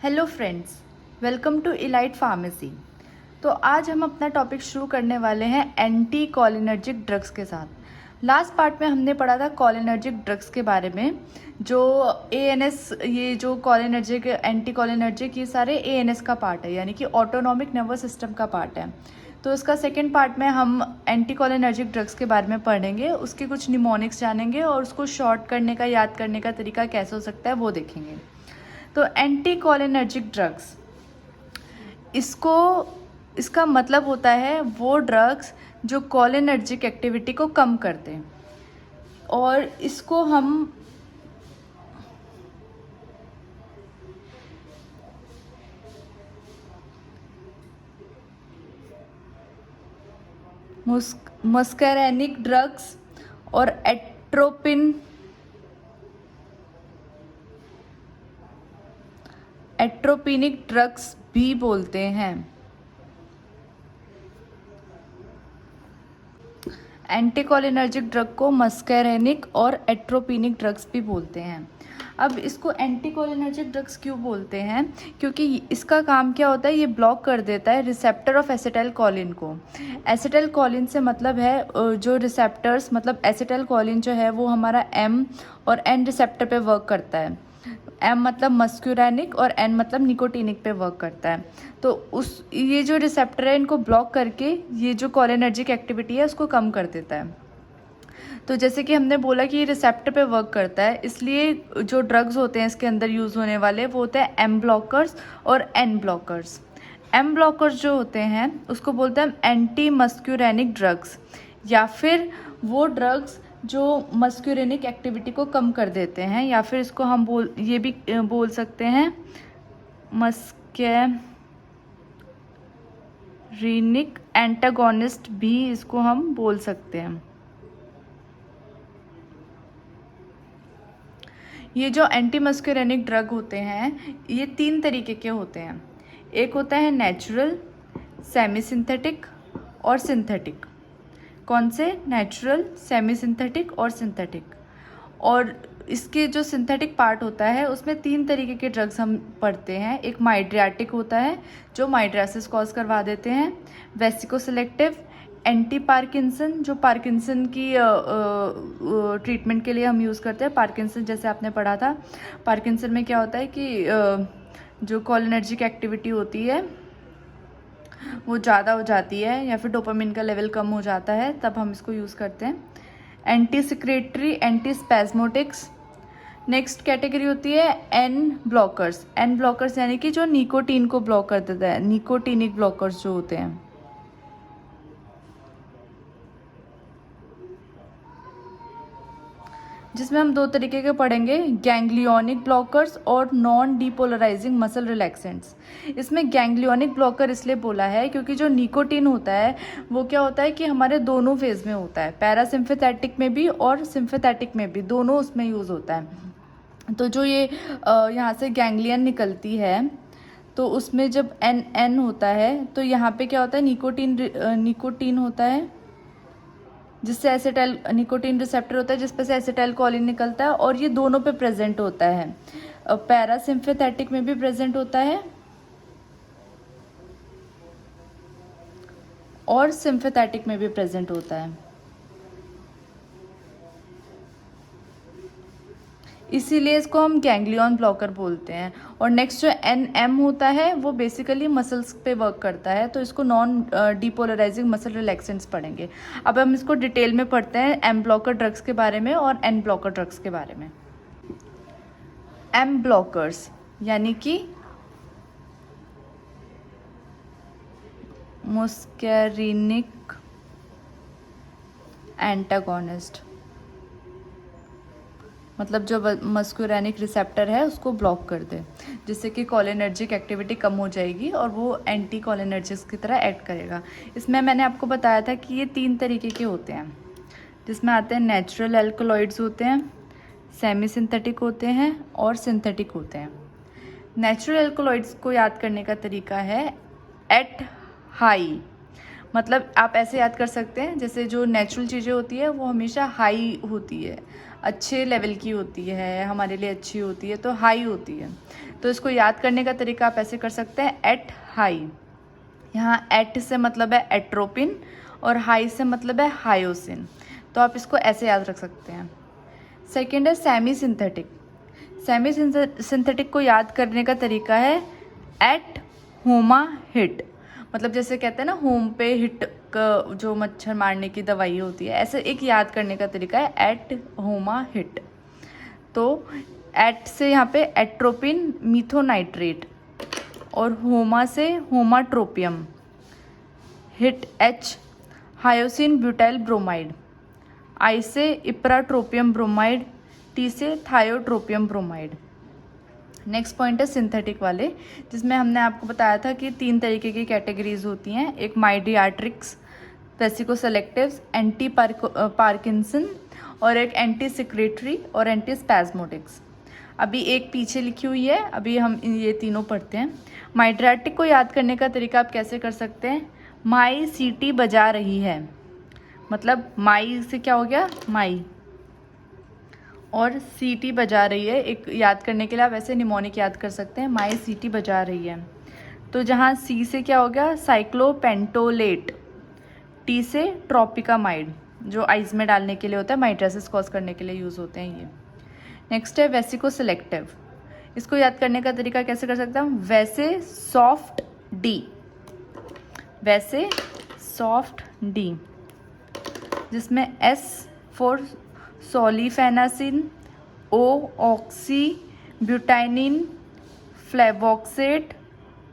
Hello friends, welcome to Elite Pharmacy. तो आज हम अपना टॉपिक शुरू करने वाले हैं एंटी कोलिनर्जिक ड्रग्स के साथ। लास्ट पार्ट में हमने पढ़ा था कोलिनर्जिक ड्रग्स के बारे में, जो एएनएस, ये जो कोलिनर्जिक एंटी कोलिनर्जिक, ये सारे एएनएस का पार्ट है, यानी कि ऑटोनॉमिक नर्वस सिस्टम का पार्ट है। तो इसका सेकेंड पार्ट में हम एंटी कोलिनर्जिक ड्रग्स के बारे में पढ़ेंगे, उसके कुछ निमोनिक्स जानेंगे और उसको शॉर्ट करने का, याद करने का तरीका कैसे हो सकता है वो देखेंगे। तो एंटी कोलिनर्जिक ड्रग्स, इसका मतलब होता है वो ड्रग्स जो कोलिनर्जिक एक्टिविटी को कम करते हैं, और इसको हम मस्कैरेनिक ड्रग्स और एट्रोपिनिक ड्रग्स भी बोलते हैं। एंटीकोलिनर्जिक ड्रग को मस्कैरेनिक और एट्रोपिनिक ड्रग्स भी बोलते हैं। अब इसको एंटीकोलिनर्जिक ड्रग्स क्यों बोलते हैं? क्योंकि इसका काम क्या होता है, ये ब्लॉक कर देता है रिसेप्टर ऑफ एसिटाइल कोलिन को। एसिटाइल कोलिन से मतलब है जो रिसेप्टर्स, मतलब एसिटाइल कोलिन जो है वो हमारा एम और एन रिसेप्टर पे वर्क करता है। एम मतलब मस्क्यूरेनिक और एन मतलब निकोटिनिक पे वर्क करता है। तो ये जो रिसेप्टर है, इनको ब्लॉक करके ये जो कोलिनर्जिक एक्टिविटी है उसको कम कर देता है। तो जैसे कि हमने बोला कि ये रिसेप्टर पे वर्क करता है, इसलिए जो ड्रग्स होते हैं इसके अंदर यूज़ होने वाले, वो होते हैं एम ब्लॉकर्स और एन ब्लॉकर्स। एम ब्लॉकर्स जो होते हैं उसको बोलते हैं एंटी मस्क्यूरेनिक ड्रग्स, या फिर वो ड्रग्स जो मस्क्यूरेनिक एक्टिविटी को कम कर देते हैं, या फिर इसको हम ये भी बोल सकते हैं मस्कैरिनिक एंटागोनिस्ट भी इसको हम बोल सकते हैं। ये जो एंटी मस्कैरेनिक ड्रग होते हैं ये 3 तरीके के होते हैं। एक होता है नेचुरल, सेमी सिंथेटिक और सिंथेटिक। कौन से? नेचुरल, सेमी सिंथेटिक और सिंथेटिक। और इसके जो सिंथेटिक पार्ट होता है उसमें 3 तरीके के ड्रग्स हम पढ़ते हैं। एक माइड्रियाटिक होता है जो माइड्रासिस कॉज करवा देते हैं, वेसिकोसिलेक्टिव, एंटी पार्किंसन जो पार्किंसन की ट्रीटमेंट के लिए हम यूज़ करते हैं। पार्किंसन जैसे आपने पढ़ा था, पार्किंसन में क्या होता है कि जो कोलिनर्जिक एक्टिविटी होती है वो ज़्यादा हो जाती है, या फिर डोपामिन का लेवल कम हो जाता है, तब हम इसको यूज़ करते हैं। Anti secretory, anti spasmodics. Next category होती है एन ब्लॉकर्स। एन ब्लॉकर्स यानी कि जो निकोटीन को ब्लॉक कर देता है, निकोटीनिक ब्लॉकर्स जो होते हैं। जिसमें हम 2 तरीके के पढ़ेंगे, गैंग्लियोनिक ब्लॉकर्स और नॉन डीपोलराइजिंग मसल रिलैक्सेंट्स। इसमें गैंग्लियोनिक ब्लॉकर इसलिए बोला है क्योंकि जो निकोटीन होता है वो क्या होता है कि हमारे दोनों फेज में होता है, पैरासिम्पैथेटिक में भी और सिम्पैथेटिक में भी, दोनों उसमें यूज़ होता है। तो जो ये यहाँ से गैंग्लियन निकलती है तो उसमें जब एन होता है तो यहाँ पे क्या होता है, निकोटीन होता है जिससे एसिटाइल, निकोटीन रिसेप्टर होता है जिस पे से एसिटाइल कोलिन निकलता है, और ये दोनों पे प्रेजेंट होता है। पैरासिम्पैथेटिक में भी प्रेजेंट होता है और सिम्पैथेटिक में भी प्रेजेंट होता है। इसीलिए इसको हम गैंग्लियन ब्लॉकर बोलते हैं। और नेक्स्ट जो एम होता है वो बेसिकली मसल्स पे वर्क करता है, तो इसको नॉन डीपोलराइजिंग मसल रिलैक्सेंट्स पढ़ेंगे। अब हम इसको डिटेल में पढ़ते हैं, एम ब्लॉकर ड्रग्स के बारे में और एन ब्लॉकर ड्रग्स के बारे में। एम ब्लॉकर्स यानी कि मस्कैरिनिक एंटागोनिस्ट, मतलब जो मस्क्यूरेनिक रिसेप्टर है उसको ब्लॉक कर दे, जिससे कि कोलिनर्जिक एक्टिविटी कम हो जाएगी और वो एंटी कोलिनर्जिक्स की तरह एक्ट करेगा। इसमें मैंने आपको बताया था कि ये 3 तरीके के होते हैं, जिसमें आते हैं नेचुरल एल्कलॉइड्स होते हैं, सेमी सिंथेटिक होते हैं और सिंथेटिक होते हैं। नेचुरल एल्कलॉइड्स को याद करने का तरीका है एट हाई, मतलब आप ऐसे याद कर सकते हैं जैसे जो नेचुरल चीज़ें होती है वो हमेशा हाई होती है, अच्छे लेवल की होती है, हमारे लिए अच्छी होती है, तो हाई होती है। तो इसको याद करने का तरीका आप ऐसे कर सकते हैं, एट हाई। यहाँ एट से मतलब है एट्रोपिन और हाई से मतलब है हायोसिन, तो आप इसको ऐसे याद रख सकते हैं। सेकेंड है सेमी सिंथेटिक। सेमी सिंथेटिक को याद करने का तरीका है एट होमा हिट, मतलब जैसे कहते हैं ना होम पे हिट का जो मच्छर मारने की दवाई होती है, ऐसे एक याद करने का तरीका है एट होमा हिट। तो एट से यहाँ पे एट्रोपिन मीथोनाइट्रेट और होमा से होमाट्रोपियम, हिट H hyoscine butyl bromide, I से इप्राट्रोपियम ब्रोमाइड, टी से थायोट्रोपियम ब्रोमाइड। नेक्स्ट पॉइंट है सिंथेटिक वाले, जिसमें हमने आपको बताया था कि 3 तरीके की कैटेगरीज होती हैं, एक माइडियाट्रिक्स, वेसिकोसेलेक्टिव्स, एंटी पार्किंसन और एक एंटी सिक्रेटरी और एंटी स्पैस्मोटिक्स। अभी एक पीछे लिखी हुई है, अभी हम ये तीनों पढ़ते हैं। माइडियाट्रिक को याद करने का तरीका आप कैसे कर सकते हैं, माई सीटी बजा रही है, मतलब माई से क्या हो गया माई, और सीटी बजा रही है, एक याद करने के लिए आप ऐसे निमोनिक याद कर सकते हैं, माई सीटी बजा रही है। तो जहाँ सी से क्या हो गया साइक्लोपेंटोलेट, टी से ट्रोपिकामाइड जो आइज में डालने के लिए होता है, माइट्राइटिस कॉज करने के लिए यूज़ होते हैं ये। नेक्स्ट है वेसिकोसेलेक्टिव, इसको याद करने का तरीका कैसे कर सकते हैं, वैसे सॉफ्ट डी, वैसे सॉफ्ट डी, जिसमें S for सोलिफेनासिन, O oxy ब्यूटाइनिन, flavoxate,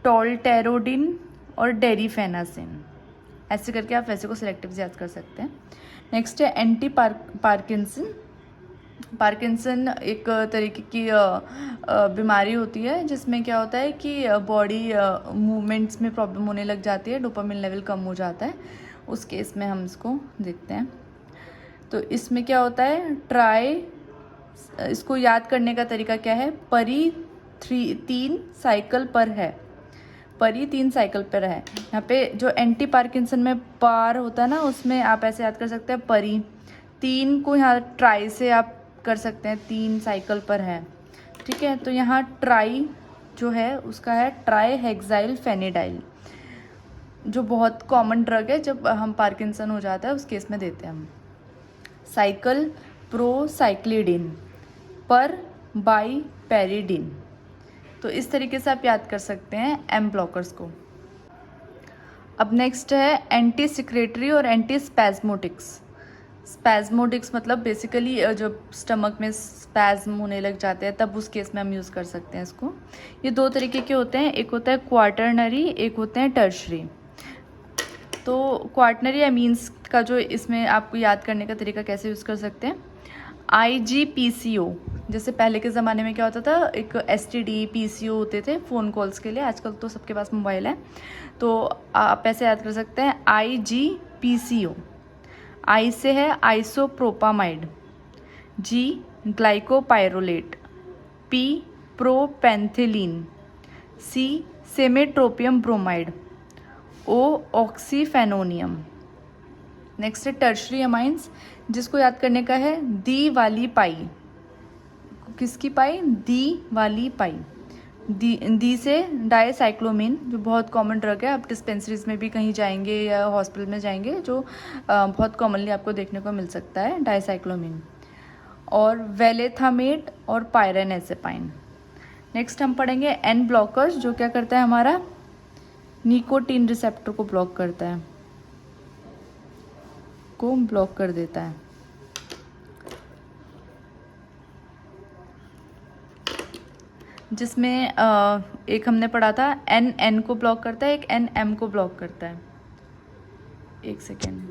टोल्टेरोडिन और डेरीफेनासिन, ऐसे करके आप वैसे को सिलेक्टिव याद कर सकते हैं। नेक्स्ट है एंटी पार्किंसन। पार्किंसन एक तरीके की बीमारी होती है जिसमें क्या होता है कि बॉडी मूवमेंट्स में प्रॉब्लम होने लग जाती है, डोपामिन लेवल कम हो जाता है, उस केस में हम इसको देखते हैं। तो इसमें क्या होता है इसको याद करने का तरीका क्या है, परी 3 साइकिल पर है, परी 3 साइकिल पर है। यहाँ पे जो एंटी पार्किंसन में पार होता है ना, उसमें आप ऐसे याद कर सकते हैं परी 3 को, यहाँ ट्राई से आप कर सकते हैं 3 साइकिल पर है, ठीक है। तो यहाँ ट्राई जो है उसका है ट्राई हेक्साइल फेनिडाइल, जो बहुत कॉमन ड्रग है जब हम पार्किंसन हो जाता है उस केस में देते हैं हम। साइकिल प्रोसाइक्लिडिन, पर बाई पेरिडिन, तो इस तरीके से आप याद कर सकते हैं एम ब्लॉकर्स को। अब नेक्स्ट है एंटी सिक्रेटरी और एंटी स्पैस्मोटिक्स। स्पैस्मोटिक्स मतलब बेसिकली जब स्टमक में स्पैज्म होने लग जाते हैं तब उस केस में हम यूज़ कर सकते हैं इसको। ये 2 तरीके के होते हैं, एक होता है क्वार्टरनरी, एक होते हैं टर्शरी। तो क्वार्टनरी एमीन्स का जो इसमें आपको याद करने का तरीका कैसे यूज़ कर सकते हैं, IgPCO, जैसे पहले के ज़माने में क्या होता था, एक STD PCO होते थे फ़ोन कॉल्स के लिए, आजकल तो सबके पास मोबाइल है, तो आप ऐसे याद कर सकते हैं IgPCO। आई से है isopropamide, G glycopyrrolate, P propantheline, C cimetropium bromide, O oxyphenonium. Next है टर्शरी अमाइंस, जिसको याद करने का है दी वाली पाई, किसकी पाई, दी वाली पाई, दी से डाईसाइक्लोमिन, जो बहुत कॉमन ड्रग है, आप डिस्पेंसरीज में भी कहीं जाएंगे या हॉस्पिटल में जाएंगे जो बहुत कॉमनली आपको देखने को मिल सकता है, डाईसाइक्लोमिन, और वेलेथामेट और पायरेनेसेपाइन। नेक्स्ट हम पढ़ेंगे एन ब्लॉकर्स, जो क्या करता है, हमारा निकोटीन रिसेप्टर को ब्लॉक करता है, को ब्लॉक कर देता है। जिसमें एक हमने पढ़ा था एन को ब्लॉक करता है, एक एन को ब्लॉक करता है, एक सेकेंड,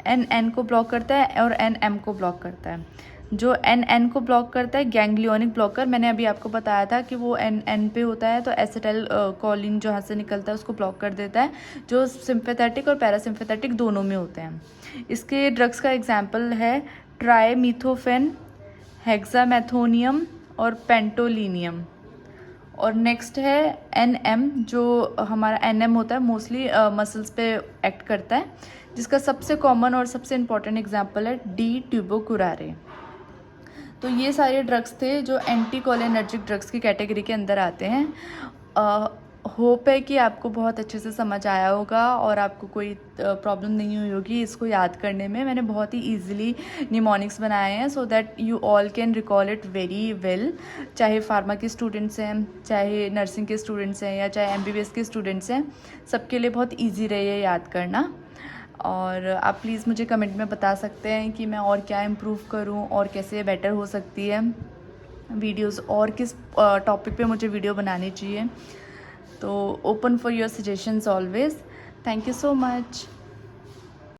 एन को ब्लॉक करता है और एम को ब्लॉक करता है। जो एन को ब्लॉक करता है गैंग्लियोनिक ब्लॉकर, मैंने अभी आपको बताया था कि वो एन पे होता है, तो एसिटाइल कोलिन जो हाथ से निकलता है उसको ब्लॉक कर देता है, जो सिंपैथेटिक और पैरासिम्पैथेटिक दोनों में होते हैं। इसके ड्रग्स का एग्जाम्पल है ट्राइमिथोफेन, हेक्सामेथोनियम और पेंटोलिनियम। और नेक्स्ट है एम, जो हमारा एम होता है मोस्टली मसल्स पे एक्ट करता है, जिसका सबसे कॉमन और सबसे इम्पॉर्टेंट एग्जाम्पल है डी ट्यूबोकुरारे। तो ये सारे ड्रग्स थे जो एंटी कोलिनर्जिक ड्रग्स की कैटेगरी के अंदर आते हैं। होप है कि आपको बहुत अच्छे से समझ आया होगा और आपको कोई प्रॉब्लम नहीं हुई होगी इसको याद करने में। मैंने बहुत ही ईजिली निमोनिक्स बनाए हैं so that you all can recall it very well. चाहे फार्मा के स्टूडेंट्स हैं, चाहे नर्सिंग के स्टूडेंट्स हैं, या चाहे MBBS के स्टूडेंट्स हैं, सबके लिए बहुत ईजी रही है याद करना। और आप प्लीज़ मुझे कमेंट में बता सकते हैं कि मैं और क्या इम्प्रूव करूं और कैसे बेटर हो सकती है वीडियोस, और किस टॉपिक पे मुझे वीडियो बनानी चाहिए। तो open for your suggestions always. Thank you so much.